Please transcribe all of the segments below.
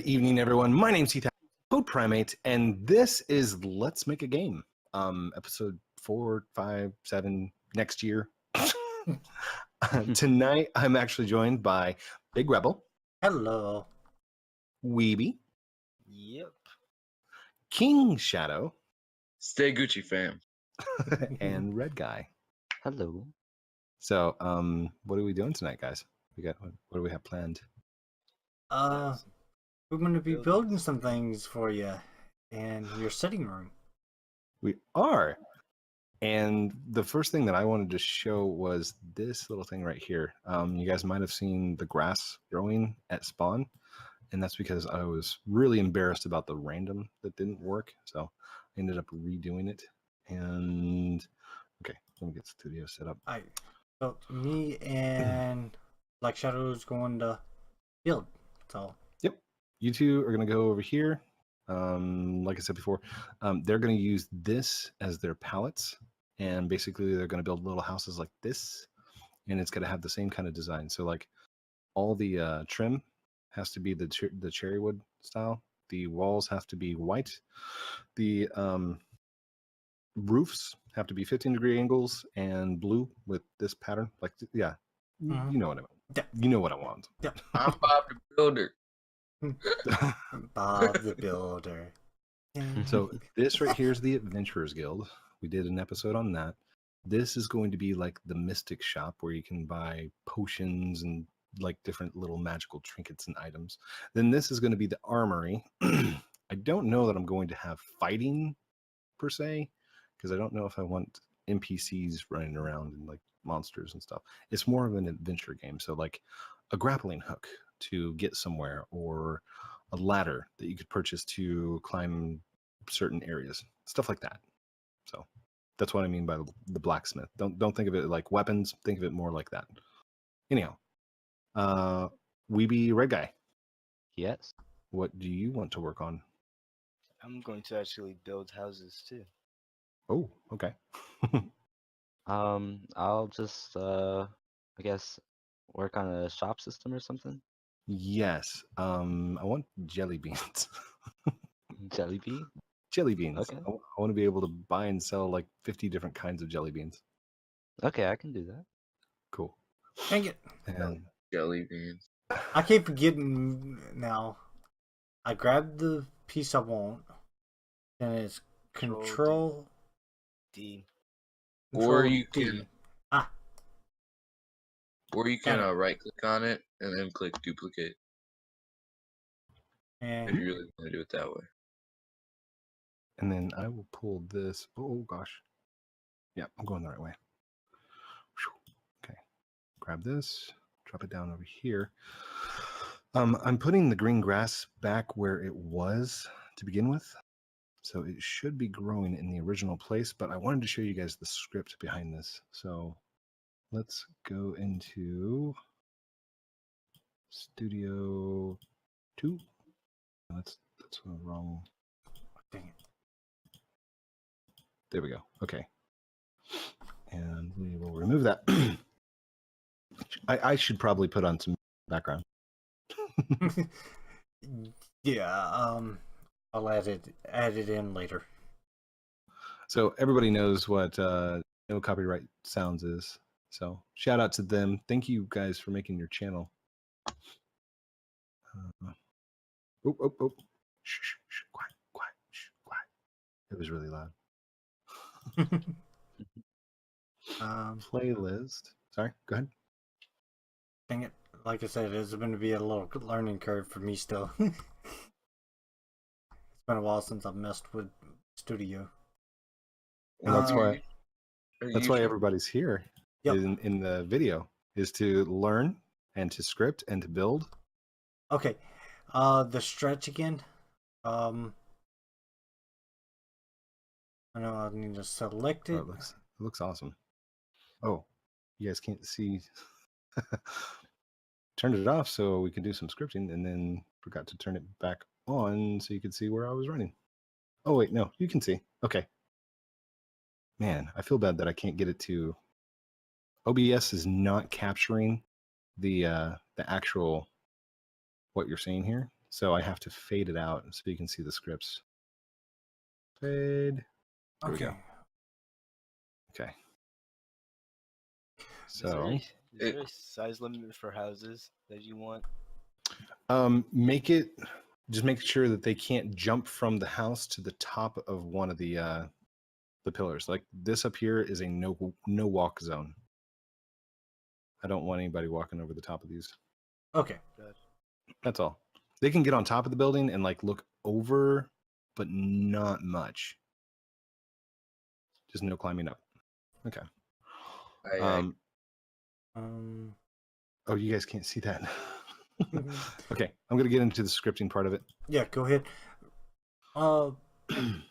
evening, everyone. My name's Heath, Code Primate, and this is Let's Make a Game. Episode 4, 5, 7 next year. Tonight, I'm actually joined by Big Rebel. Hello. Weeby. Yep. King Shadow. Stay Gucci, fam. And Red Guy. Hello. So, what are we doing tonight, guys? What do we have planned? We're going to be building some things for you in your sitting room. We are. And the first thing that I wanted to show was this little thing right here. You guys might have seen the grass growing at spawn, and that's because I was really embarrassed about the random that didn't work. So I ended up redoing it. And okay, let me get studio set up. So me and BlackShadow is going to build. So yep, you two are going to go over here. Like I said before, they're going to use this as their pallets, and basically they're going to build little houses like this, and it's going to have the same kind of design. So like all the trim has to be the cherry wood style. The walls have to be white. The roofs have to be 15-degree angles and blue with this pattern. Like, yeah, you know what I mean. Yeah. You know what I want. Yeah. I'm Bob the Builder. Bob the Builder. So this right here is the Adventurers Guild. We did an episode on that. This is going to be like the Mystic Shop where you can buy potions and like different little magical trinkets and items. Then this is going to be the Armory. I don't know that I'm going to have fighting per se, because I don't know if I want NPCs running around and like monsters and stuff. It's more of an adventure game. So like a grappling hook to get somewhere, or a ladder that you could purchase to climb certain areas, stuff like that. So that's what I mean by the blacksmith. Don't think of it like weapons. Think of it more like that. Anyhow, Weeby Red Guy, Yes. what do you want to work on? I'm going to actually build houses too. Oh, okay. I'll just I guess work on a shop system or something. Yes. I want jelly beans. Jelly bean? Jelly beans. Okay. I want to be able to buy and sell like 50 different kinds of jelly beans. Okay, I can do that. Cool. Dang it. And Jelly beans. I keep forgetting now. I grabbed the piece I want, and it's Control D. Or Control you D. can Ah, or you can Got right click on it and then click duplicate if and you really want to do it that way. And then I will pull this. Oh gosh. Yeah, I'm going the right way. Okay. Grab this, drop it down over here. I'm putting the green grass back where it was to begin with. So it should be growing in the original place, but I wanted to show you guys the script behind this. So let's go into Studio 2. That's the wrong. dang it. There we go. Okay. And we will remove that. I should probably put on some background. Yeah, I'll add it in later. So everybody knows what no copyright sounds is. So shout out to them. Thank you guys for making your channel. Oh. Shh, shh, shh. Quiet, shh, quiet. It was really loud. Playlist. Sorry, go ahead. Dang it. Like I said, it's going to be a little learning curve for me still. It's been a while since I've messed with Studio. And that's why Are you everybody's here. Yep. in the video is to learn and to script and to build. Okay. The stretch again. I know I need to select it. Oh, it looks awesome. Oh, you guys can't see. Turned it off so we could do some scripting, and then forgot to turn it back on so you could see where I was running. Oh wait, no, you can see. Okay. Man, I feel bad that I can't get it to. OBS is not capturing the actual what you're seeing here. So I have to fade it out so you can see the scripts. Fade. There we go. Okay. So is there a size limit for houses that you want? make it, just make sure that they can't jump from the house to the top of one of the pillars. Like this up here is a no walk zone. I don't want anybody walking over the top of these. Okay. That's all. They can get on top of the building and like look over, but not much. Just no climbing up. Okay. Oh, you guys can't see that. Okay, I'm gonna get into the scripting part of it. Yeah, go ahead.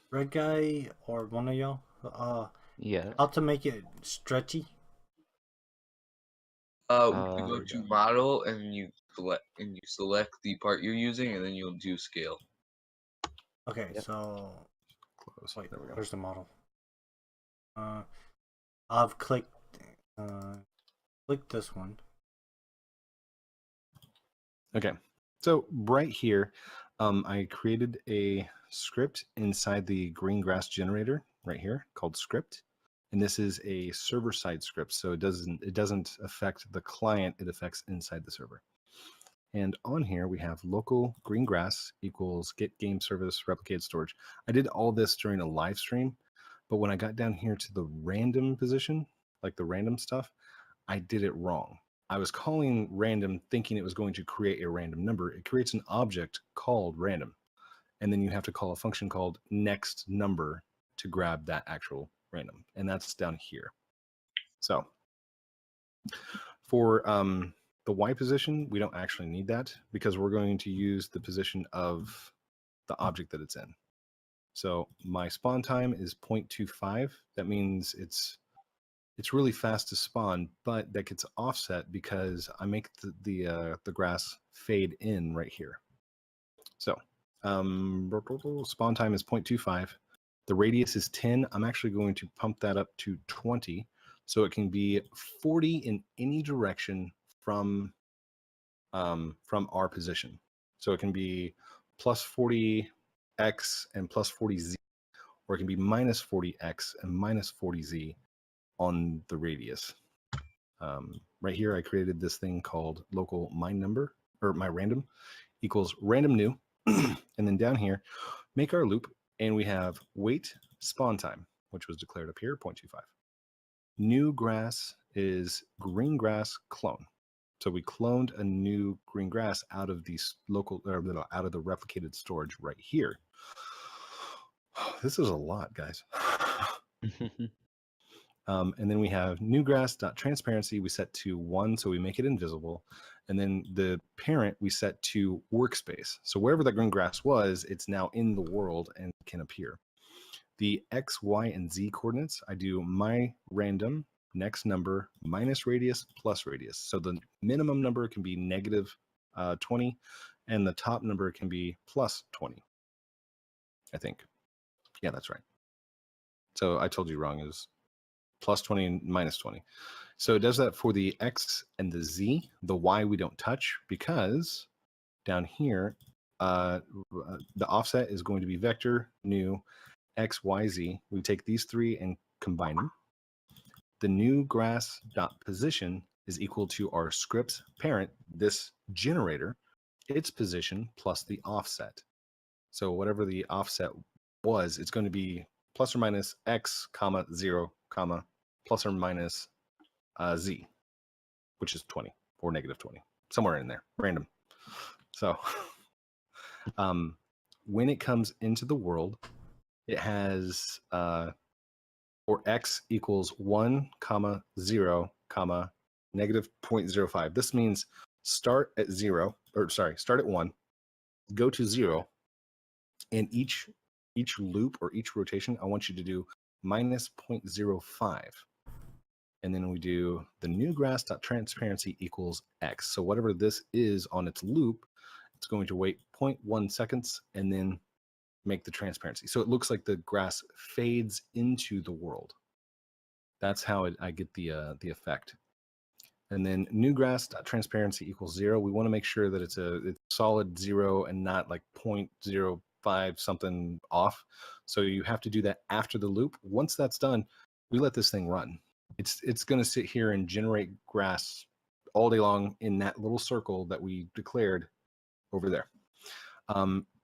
Red guy or one of y'all, Yeah. how to make it stretchy? You There go we to go. model and you select the part you're using, and then you'll do scale. Okay, Yep. so Close. wait, There we go. where's the model? I've clicked this one. Okay, so right here, I created a script inside the green grass generator right here called script, and this is a server-side script, so it doesn't affect the client; it affects inside the server. And on here we have local green grass equals get game service replicated storage. I did all this during a live stream, but when I got down here to the random position, like the random stuff, I did it wrong. I was calling random thinking it was going to create a random number. It creates an object called random. And then you have to call a function called next number to grab that actual random. And that's down here. So for the Y position, we don't actually need that because we're going to use the position of the object that it's in. So my spawn time is 0.25. That means it's really fast to spawn, but that gets offset because I make the grass fade in right here. So spawn time is 0.25. The radius is 10. I'm actually going to pump that up to 20, so it can be 40 in any direction from our position. So it can be plus 40x and plus 40z, or it can be minus 40x and minus 40z on the radius. Right here, I created this thing called local my number, or my random equals random new. And then down here, make our loop, and we have wait spawn time, which was declared up here, 0.25. New grass is green grass clone. So we cloned a new green grass out of these local, or out of the replicated storage right here. This is a lot, guys. And then we have new grass.transparency we set to 1, so we make it invisible. And then the parent we set to workspace. So wherever that green grass was, it's now in the world and can appear. The X, Y, and Z coordinates, I do my random next number minus radius plus radius. So the minimum number can be negative 20, and the top number can be plus 20, I think. Yeah, that's right. So I told you wrong. It was plus 20 and minus 20. So it does that for the X and the Z. The Y we don't touch because down here, the offset is going to be vector, new, X, Y, Z. We take these three and combine them. The new grass dot position is equal to our script's parent, this generator, its position plus the offset. So whatever the offset was, it's going to be plus or minus X, comma, 0, comma, plus or minus Z, which is 20 or negative 20, somewhere in there, random. So when it comes into the world, it has or X equals 1, comma, 0, comma, negative 0.05. This means start at 0, or sorry, start at 1, go to 0, and each loop or each rotation, I want you to do minus 0.05. And then we do the new grass.transparency equals X. So whatever this is on its loop, it's going to wait 0.1 seconds and then make the transparency. So it looks like the grass fades into the world. That's how I get the effect. And then new grass transparency equals 0. We want to make sure that it's solid 0 and not like 0.05 something off. So you have to do that after the loop. Once that's done, we let this thing run. It's going to sit here and generate grass all day long in that little circle that we declared over there.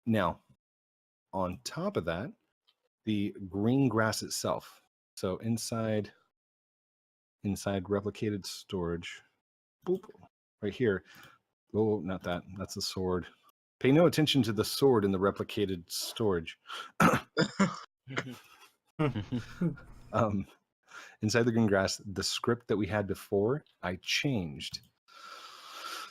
Now, on top of that, the green grass itself. So inside replicated storage, boop, right here. Oh, not that. That's the sword. Pay no attention to the sword in the replicated storage. Inside the green grass, the script that we had before, I changed.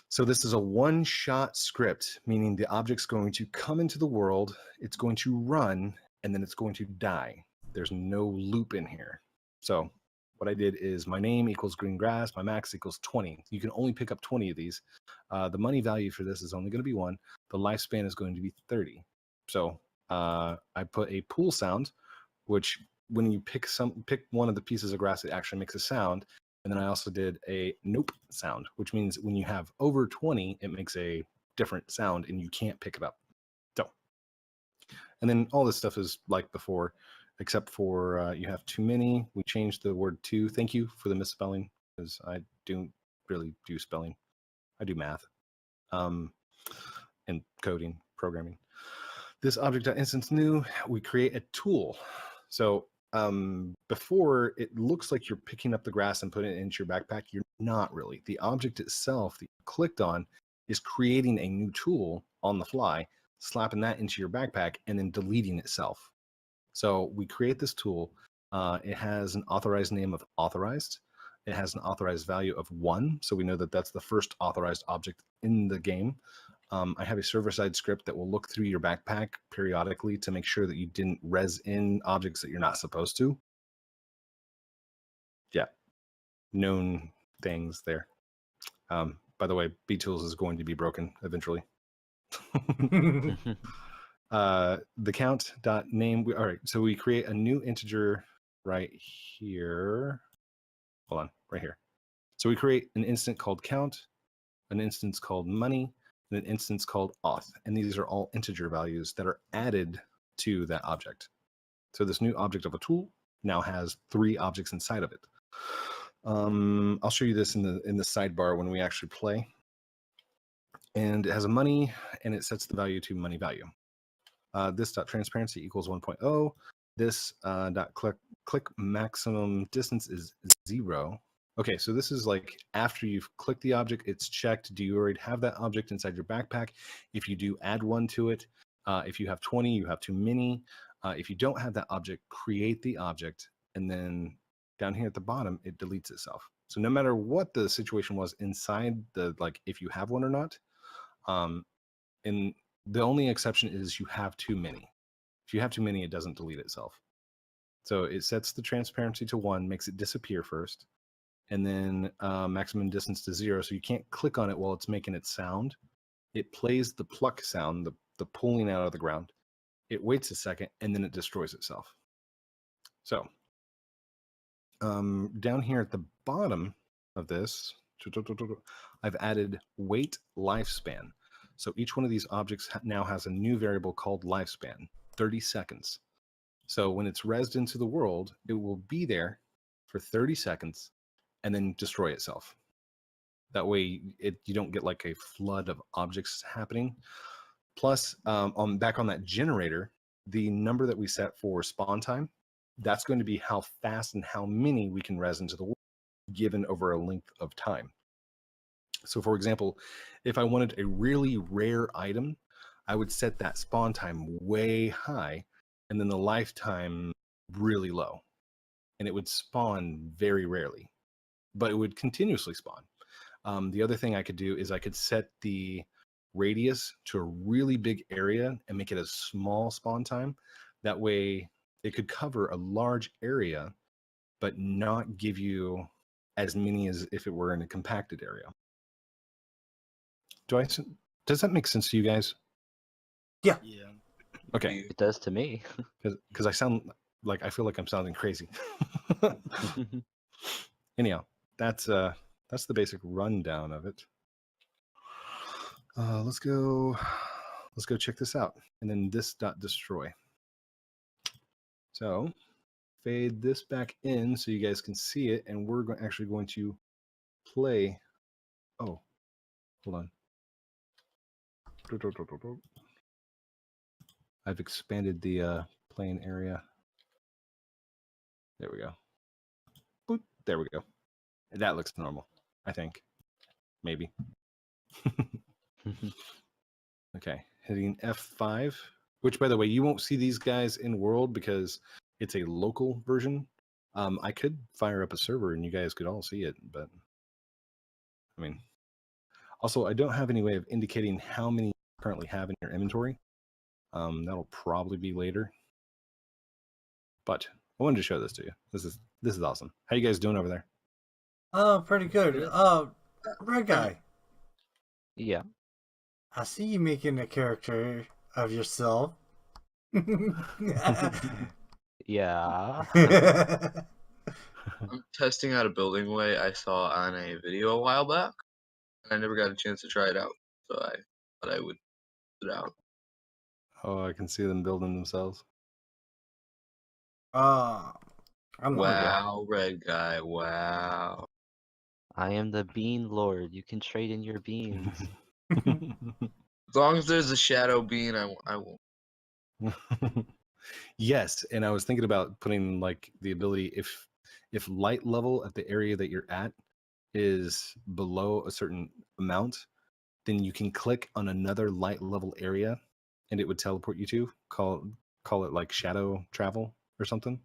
So this is a one-shot script, meaning the object's going to come into the world, it's going to run, and then it's going to die. There's no loop in here. So what I did is my name equals green grass, my max equals 20. You can only pick up 20 of these. The money value for this is only going to be 1. The lifespan is going to be 30. So I put a pool sound, which when you pick one of the pieces of grass, it actually makes a sound. And then I also did a nope sound, which means when you have over 20, it makes a different sound and you can't pick it up. So, and then all this stuff is like before, except for you have too many. We changed the word to. Thank you for the misspelling, because I don't really do spelling. I do math and coding, programming. This object.instance new, we create a tool. So before, it looks like you're picking up the grass and putting it into your backpack. You're not really. The object itself that you clicked on is creating a new tool on the fly, slapping that into your backpack, and then deleting itself. So we create this tool. It has an authorized name of authorized. It has an authorized value of 1. So we know that that's the first authorized object in the game. I have a server-side script that will look through your backpack periodically to make sure that you didn't res in objects that you're not supposed to. Yeah, known things there. By the way, BTools is going to be broken eventually. The count.name. All right, so we create a new integer right here. Hold on, right here. So we create an instance called count, an instance called money, and an instance called auth. And these are all integer values that are added to that object. So this new object of a tool now has 3 objects inside of it. I'll show you this in the sidebar when we actually play. And it has a money, and it sets the value to money value. This.transparency equals 1.0. This click maximum distance is 0. Okay, so this is like after you've clicked the object, it's checked. Do you already have that object inside your backpack? If you do, add 1 to it. If you have 20, you have too many. If you don't have that object, create the object, and then down here at the bottom, it deletes itself. So no matter what the situation was inside the, like if you have one or not, and the only exception is you have too many. If you have too many, it doesn't delete itself. So it sets the transparency to 1, makes it disappear first, and then maximum distance to 0. So you can't click on it while it's making its sound. It plays the pluck sound, the pulling out of the ground. It waits a second, and then it destroys itself. So down here at the bottom of this, I've added wait lifespan. So each one of these objects now has a new variable called lifespan, 30 seconds. So when it's rezzed into the world, it will be there for 30 seconds and then destroy itself. That way you don't get like a flood of objects happening. Plus, back on that generator, the number that we set for spawn time, that's going to be how fast and how many we can res into the world given over a length of time. So for example, if I wanted a really rare item, I would set that spawn time way high and then the lifetime really low. And it would spawn very rarely, but it would continuously spawn. The other thing I could do is I could set the radius to a really big area and make it a small spawn time. That way it could cover a large area, but not give you as many as if it were in a compacted area. Does that make sense to you guys? Yeah. Yeah. Okay. It does to me. Because I sound like, I feel like I'm sounding crazy. Anyhow, that's that's the basic rundown of it. Let's go check this out. And then this dot destroy. So fade this back in so you guys can see it, and we're actually going to play. Oh, hold on. I've expanded the playing area. There we go. Boop. There we go. That looks normal, I think. Maybe. Okay, hitting F5, which, by the way, you won't see these guys in world because it's a local version. I could fire up a server and you guys could all see it, but I mean, also, I don't have any way of indicating how many you currently have in your inventory. That'll probably be later. But I wanted to show this to you. This is awesome. How you guys doing over there? Oh, pretty good. Red guy, Yeah. I see you making a character of yourself. Yeah. I'm testing out a building way I saw on a video a while back. I never got a chance to try it out, so I thought I would put it out. Oh, I can see them building themselves. I'm not. Wow, red guy, wow. I am the bean lord. You can trade in your beans. As long as there's a shadow bean, I won't. Yes, and I was thinking about putting like the ability if light level at the area that you're at is below a certain amount, then you can click on another light level area and it would teleport you to call it like shadow travel or something.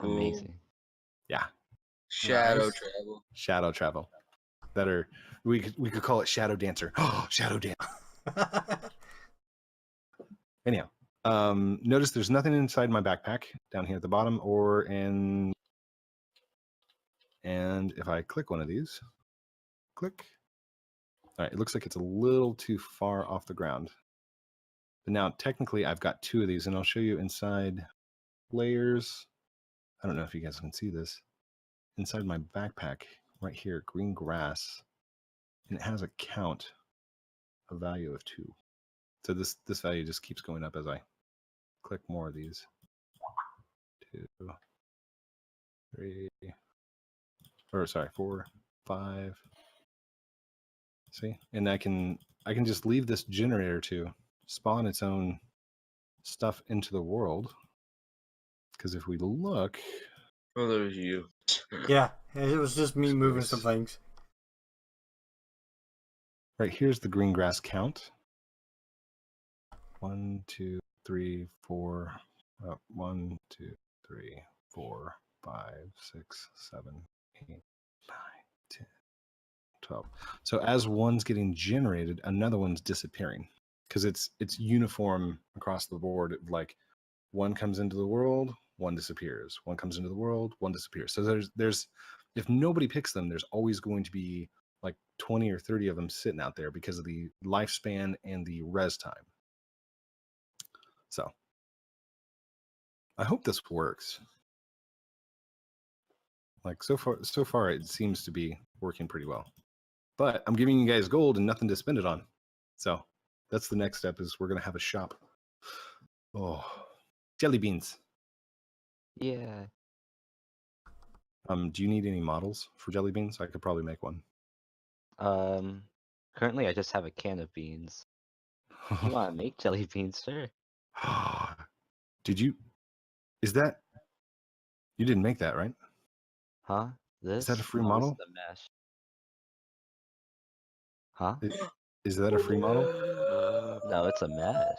Amazing. Yeah, Shadow Nice. travel. shadow travel. That are we could call it shadow dancer. Oh, shadow dance. Anyhow, notice there's nothing inside my backpack down here at the bottom or in. And if I click one of these, click. All right, it looks like it's a little too far off the ground. But now technically I've got two of these, and I'll show you inside layers. I don't know if you guys can see this. Inside my backpack, right here, green grass, and it has a count, a value of 2. So this value just keeps going up as I click more of these. 2, 3, or sorry, 4, 5. See, and I can just leave this generator to spawn its own stuff into the world. Because if we look, Oh, there's you. Yeah, it was just me moving some things. right here's the green grass count. 1, 2, 3, 4. 1, 2, 3, 4, 5, 6, 7, 8, 9, 10, 12. So as one's getting generated, another one's disappearing because it's uniform across the board. Like one comes into the world, one disappears. One comes into the world, one disappears. So there's if nobody picks them, there's always going to be like 20 or 30 of them sitting out there because of the lifespan and the res time. So I hope this works. Like so far it seems to be working pretty well. But I'm giving you guys gold and nothing to spend it on. So that's the next step is we're going to have a shop. Oh, jelly beans. Yeah. Do you need any models for jelly beans? I could probably make one. Currently I just have a can of beans. If you want to make jelly beans, sure. Did you? Is that? You didn't make that, right? Huh? This? Is that a free No, model? this is the mesh. Huh? Is that a free model? No, it's a mesh.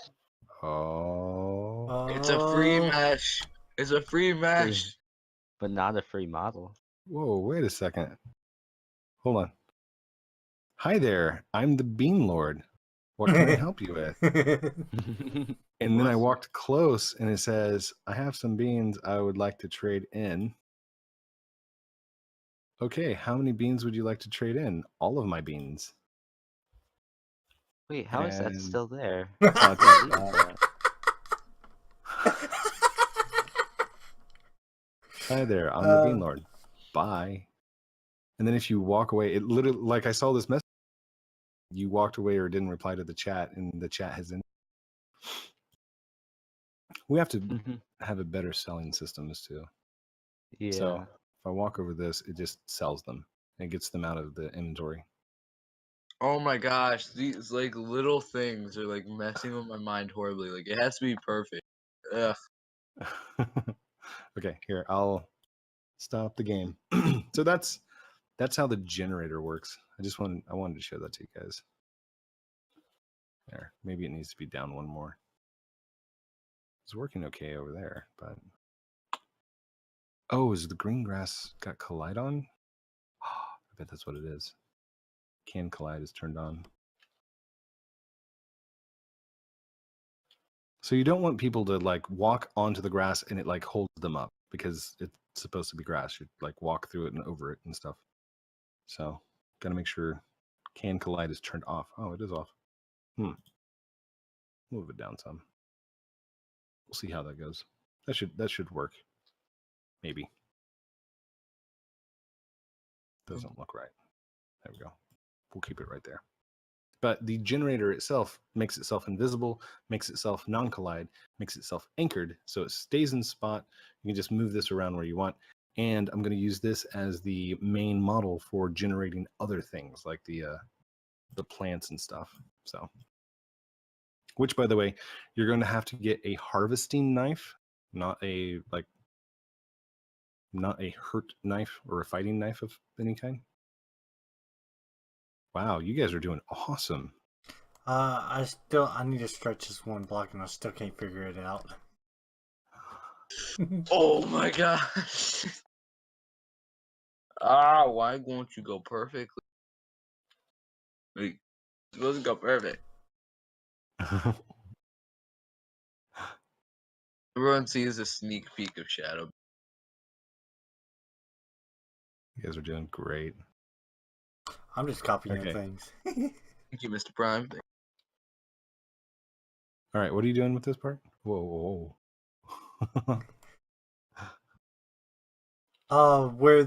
Oh. It's a free mesh. It's a free mesh. But not a free model. Whoa, wait a second. Hold on. Hi there. I'm the Bean Lord. What can I help you with? And then I walked close and it says, I have some beans I would like to trade in. Okay, how many beans would you like to trade in? All of my beans. Wait, how is that And- still there? Dot, Delete dot, dot. that. Hi there, I'm the Bean Lord. Bye. And then if you walk away, it literally, like I saw this message, you walked away or didn't reply to the chat, and the chat has ended. We have to have a better selling systems too. Yeah. So if I walk over this, it just sells them. It gets them out of the inventory. Oh my gosh, these like little things are like messing with my mind horribly. Like it has to be perfect. Ugh. Okay, here, I'll stop the game. So that's how the generator works. I wanted to show that to you guys. There, maybe it needs to be down one more. It's working okay over there, but oh, is the green grass got collide on? I bet that's what it is. Can collide is turned on. So you don't want people to like walk onto the grass and it like holds them up because it's supposed to be grass. You like walk through it and over it and stuff. So gotta make sure can collide is turned off. Oh, it is off. Move it down some. We'll see how that goes. That should work. Maybe. Doesn't look right. There we go. We'll keep it right there. But the generator itself makes itself invisible, makes itself non-collide, makes itself anchored, so it stays in spot. You can just move this around where you want. And I'm going to use this as the main model for generating other things like the plants and stuff. So, which by the way, you're going to have to get a harvesting knife, not a hurt knife or a fighting knife of any kind. Wow, you guys are doing awesome. I need to stretch this one block and I still can't figure it out. Oh my gosh. Why won't you go perfectly? Like, it's supposed to go perfect. Everyone sees a sneak peek of Shadow. You guys are doing great. I'm just copying Okay. things. Thank you, Mr. Prime. All right, what are you doing with this part? Whoa. Where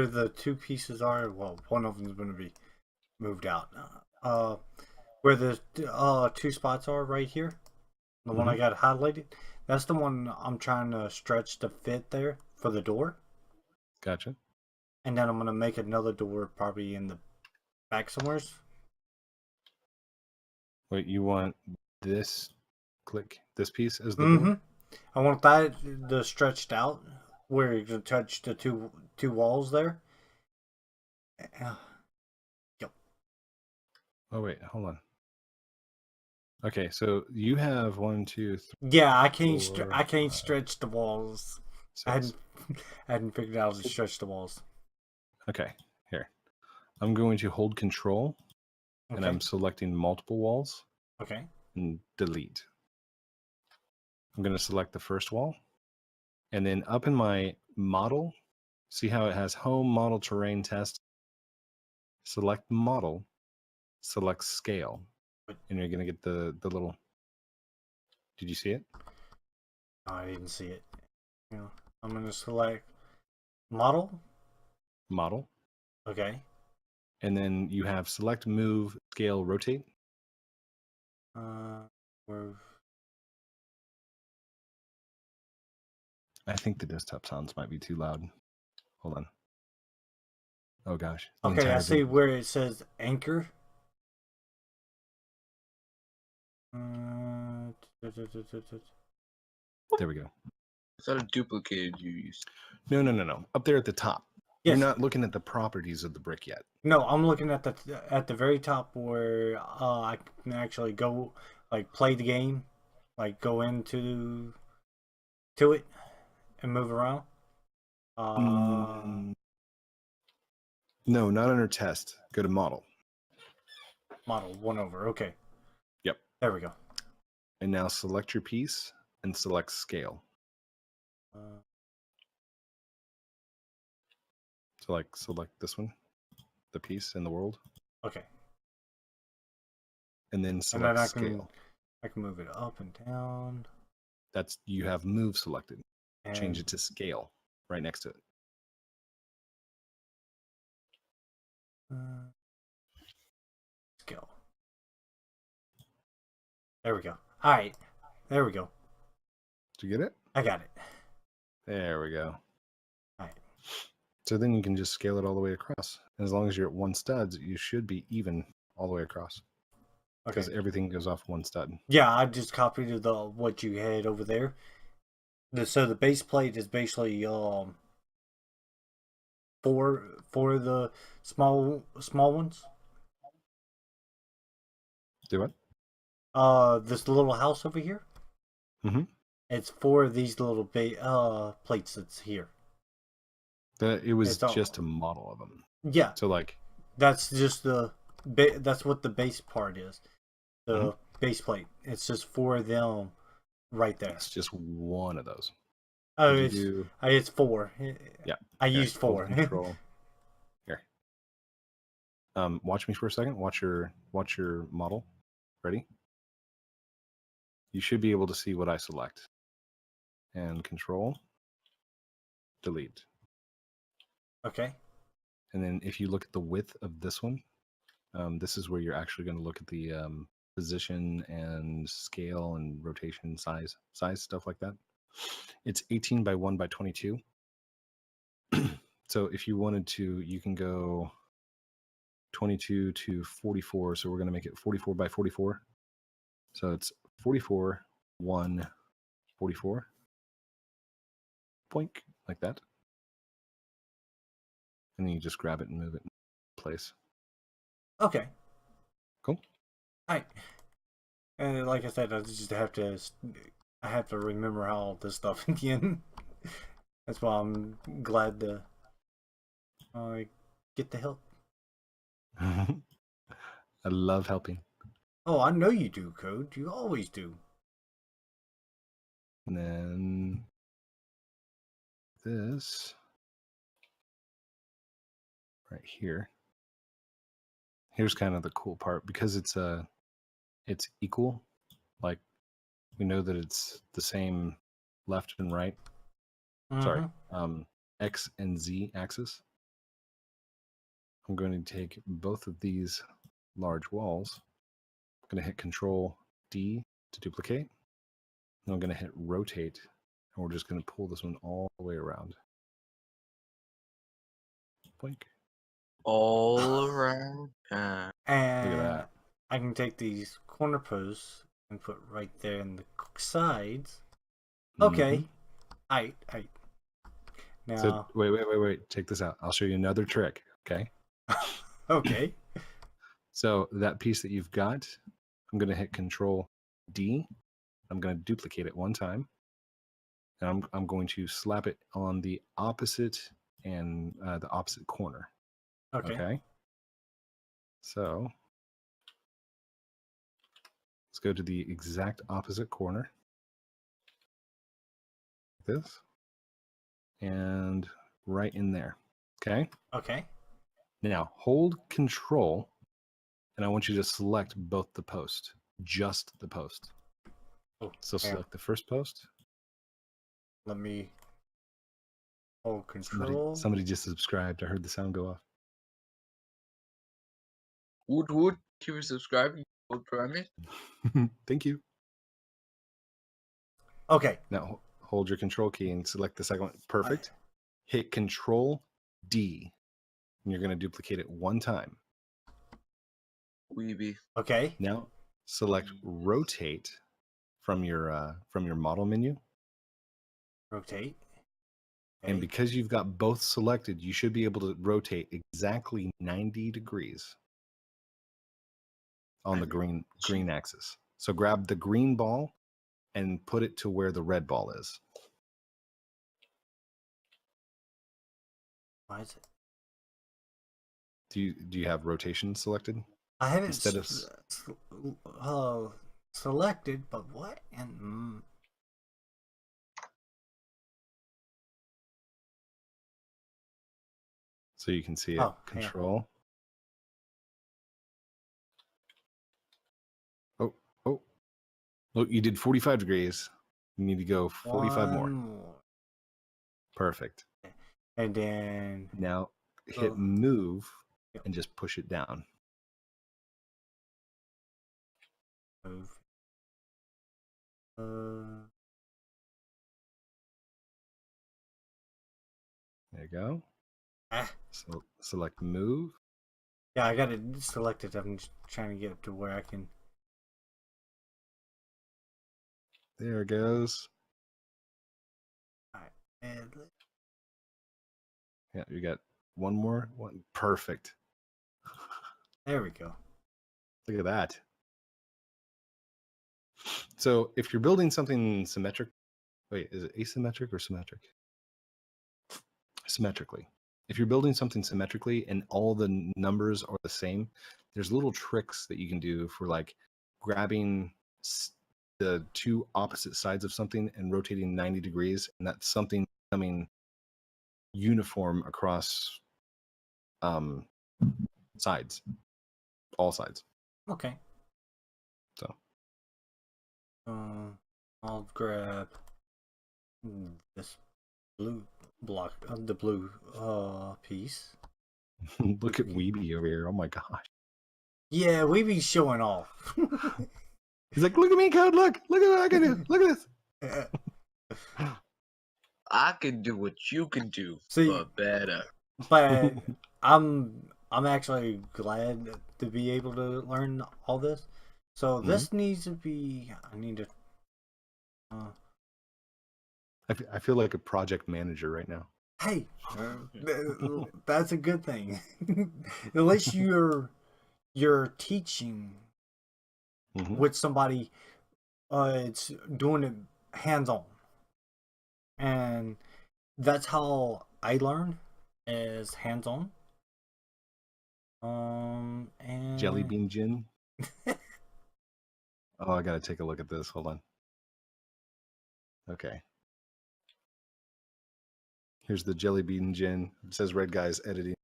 the two pieces are, well, one of them is going to be moved out. Where the two spots are right here, the one I got highlighted, that's the one I'm trying to stretch to fit there for the door. Gotcha. And then I'm going to make another door probably in the back somewheres. Wait, you want this this piece as the door? I want that the stretched out where you can touch the two walls there. Yep. Oh wait, hold on. Okay, so you have 1, 2, 3. Yeah, I can't. Four, I can't stretch the walls. I six. hadn't figured out how to stretch the walls. Okay, here. I'm going to hold control, and I'm selecting multiple walls. Okay. And delete. I'm going to select the first wall, and then up in my model, see how it has home, model, terrain, test. Select model, select scale, and you're going to get the little. Did you see it? No, I didn't see it. Yeah. I'm going to select model. Model. Okay. And then you have select, move, scale, rotate. Where? I think the desktop sounds might be too loud. Hold on. Oh gosh. Okay, I see where it says anchor. There we go. I thought it duplicated you used. No. Up there at the top. Yes. You're not looking at the properties of the brick yet. No, I'm looking at the very top where I can actually go like play the game, like go into it and move around. No, not under test. Go to model. Model 1 over. Okay. Yep. There we go. And now select your piece and select scale. So like select this one, the piece in the world. Okay. And then select scale. I can move it up and down. That's you have move selected. And change it to scale right next to it. Skill. There we go. All right. There we go. Did you get it? I got it. There we go. Alright. So then you can just scale it all the way across. As long as you're at one studs, you should be even all the way across. Okay. Because everything goes off one stud. Yeah, I just copied the what you had over there. So the base plate is basically for the small ones. Do what? This little house over here. Mm-hmm. It's for these little plates that's here. It was It's all- just a model of them. Yeah, So like, that's just that's what the base part is. The base plate. It's just for them right there. it's just one of those. Oh, Did you it's 4. Yeah. I Here, used hold 4. Control. Here. Watch me for a second. Watch your model. Ready? You should be able to see what I select. And Control, delete. Okay. And then if you look at the width of this one, this is where you're actually going to look at the position and scale and rotation size, stuff like that. It's 18 by 1 by 22. So if you wanted to, you can go 22 to 44. So we're going to make it 44 by 44. So it's 44, 1, 44. Boink, like that. And then you just grab it and move it in place. Okay. Cool. Alright. And like I said, I have to remember how all this stuff again. That's why I'm glad to get the help. I love helping. Oh, I know you do, Code. You always do. And then this right here. Here's kind of the cool part because it's equal. Like we know that it's the same left and right. Sorry, X and Z axis. I'm going to take both of these large walls. I'm going to hit Control D to duplicate. And I'm going to hit rotate, and we're just going to pull this one all the way around. Blink. All around. And Look at that. I can take these corner posts and put right there in the sides. Okay. Aight. Now. So wait. Check this out. I'll show you another trick. Okay. Okay. So that piece that you've got, I'm going to hit Control D. I'm going to duplicate it one time, and I'm going to slap it on the opposite and the opposite corner. Okay. So let's go to the exact opposite corner. Like this, and right in there. Okay. Okay. Now hold Control, and I want you to select both the post, just the post. Oh, So select the first post. let me hold Control. Somebody just subscribed. I heard the sound go off. Woot. Keep you subscribing. Would promise. Thank you. Okay. Now hold your Control key and select the second one. Perfect. Hit Control D, and you're going to duplicate it one time. Weeby. Okay. Now select Rotate from your model menu. Rotate. And Okay. because you've got both selected, you should be able to rotate exactly 90 degrees on the green axis. So grab the green ball and put it to where the red ball is. Why is it? Do you have rotation selected? I haven't Instead of selected, but what? And so you can see it. Oh, yeah. Control. Oh. Look, you did 45 degrees. You need to go 45 more. one more. Perfect. And then Now hit move Yep. and just push it down. Move. There you go. Ah. So select move. Yeah, I got it selected. I'm just trying to get up to where I can. There it goes. Alright, and Yeah, you got one more. One perfect. there we go. Look at that. So if you're building something symmetric, wait, is it asymmetric or symmetric? Symmetrically. If you're building something symmetrically and all the numbers are the same, there's little tricks that you can do for like grabbing the two opposite sides of something and rotating 90 degrees, and that's something becoming uniform across sides, all sides. Okay. So I'll grab this blue block, the blue piece. look at Weeby over here. Oh my gosh. Yeah, we be showing off. He's like, look at me, Code. Look at what I can do. Look at this. I can do what you can do, See, but better. but I'm actually glad to be able to learn all this. So this needs to be. I need to. I feel like a project manager right now. Hey, that's a good thing. At least you're teaching with somebody. It's doing it hands on, and that's how I learn, is hands on. And Jelly bean gin. Oh, I gotta take a look at this. Hold on. Okay. Here's the jelly bean gin. It says Red Guy's editing.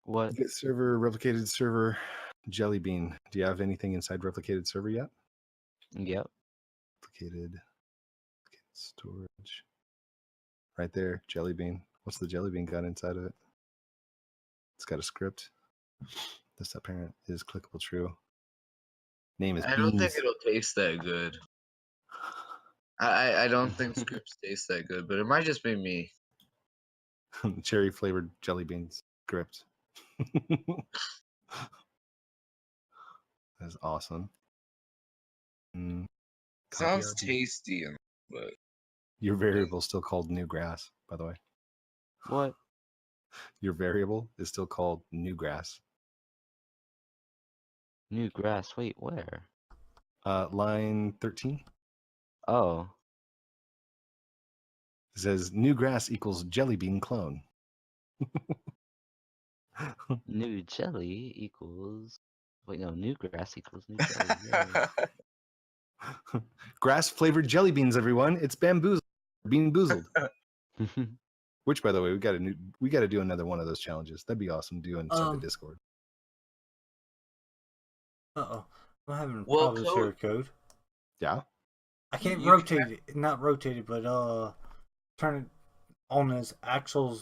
What? Get server, replicated server, jelly bean. Do you have anything inside replicated server yet? Yep. Replicated storage. Right there, jelly bean. What's the jelly bean got inside of it? It's got a script. This apparent is clickable true. Name is I don't think beans. it'll taste that good. I don't think scripts taste that good, but it might just be me. Cherry flavored jelly beans script. That's awesome. Sounds RB. tasty, but Your variable is still called new grass, by the way. What? Your variable is still called new grass. New grass. Wait, where? Line 13. Oh. It says new grass equals jelly bean clone. New jelly equals. Wait, no. New grass equals new jelly. Yay. Grass flavored jelly beans, everyone. It's bamboozled. Bean boozled. Which, by the way, we got to do another one of those challenges. That'd be awesome to do inside the Discord. I'm having Well, problems here, Code. Yeah. I can't You rotate it, not rotate it, but turn it on his axles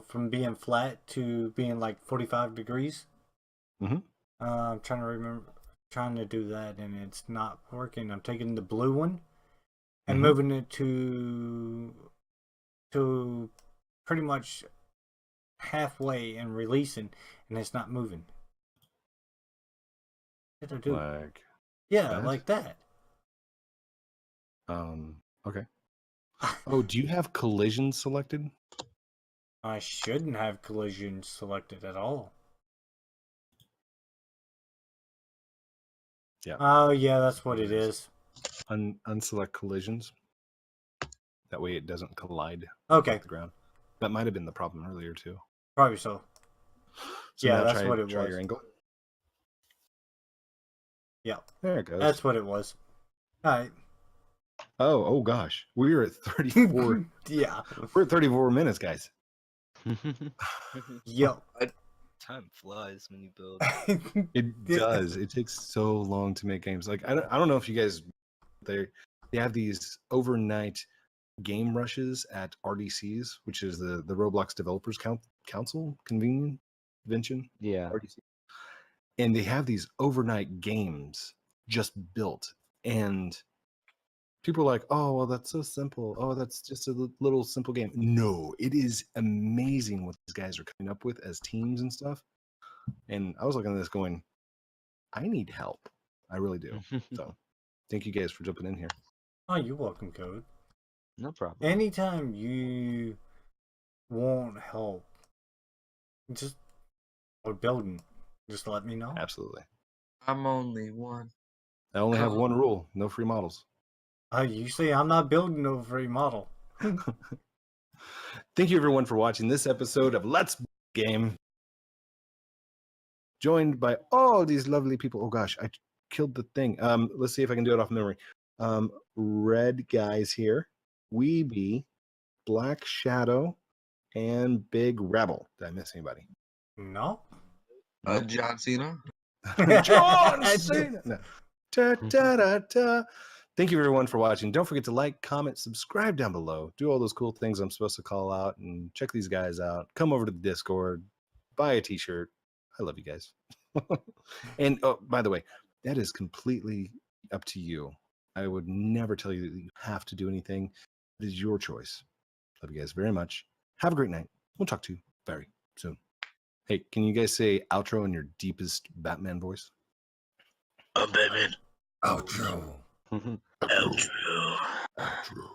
from being flat to being like 45 degrees. I'm trying to do that, and it's not working. I'm taking the blue one and moving it to pretty much halfway and releasing, and it's not moving. What did I do? Like Yeah, that? like that. Okay. Oh, do you have collision selected? I shouldn't have collision selected at all. Yeah. Oh, yeah, that's what it is. Unselect collisions. That way it doesn't collide Okay, with the ground. That might have been the problem earlier too. probably so. So Yeah, now that's try, what it try was. your angle. Yeah, There it goes. that's what it was. All right. Oh gosh. We're at 34. Yeah. We're at 34 minutes, guys. Yep. Time flies when you build. It does. It takes so long to make games. Like I don't know if you guys they have these overnight game rushes at RDCs, which is the Roblox Developers Council convening. Invention. Yeah. RDC. And they have these overnight games just built, and people are like, "Oh, well, that's so simple. Oh, that's just a little simple game." No, it is amazing what these guys are coming up with as teams and stuff. And I was looking at this going, I need help. I really do. So thank you guys for jumping in here. Oh, you're welcome, Code. No problem. Anytime you want help, just or building, just let me know. Absolutely. I'm only one. I only have one rule: no free models. You say I'm not building no free model. Thank you, everyone, for watching this episode of Let's Game. Joined by all these lovely people. Oh gosh, I killed the thing. Let's see if I can do it off memory. Red guys here. Weeby, Black Shadow, and Big Rebel. Did I miss anybody? No. John Cena. John Cena. No. Ta, ta, ta, ta. Thank you, everyone, for watching. Don't forget to like, comment, subscribe down below. Do all those cool things I'm supposed to call out, and check these guys out. Come over to the Discord. Buy a t-shirt. I love you guys. And oh, by the way, that is completely up to you. I would never tell you that you have to do anything. It is your choice. Love you guys very much. Have a great night. We'll talk to you very soon. Hey, can you guys say outro in your deepest Batman voice? I'm Batman. Outro. Outro. Outro.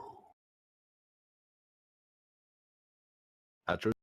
Outro.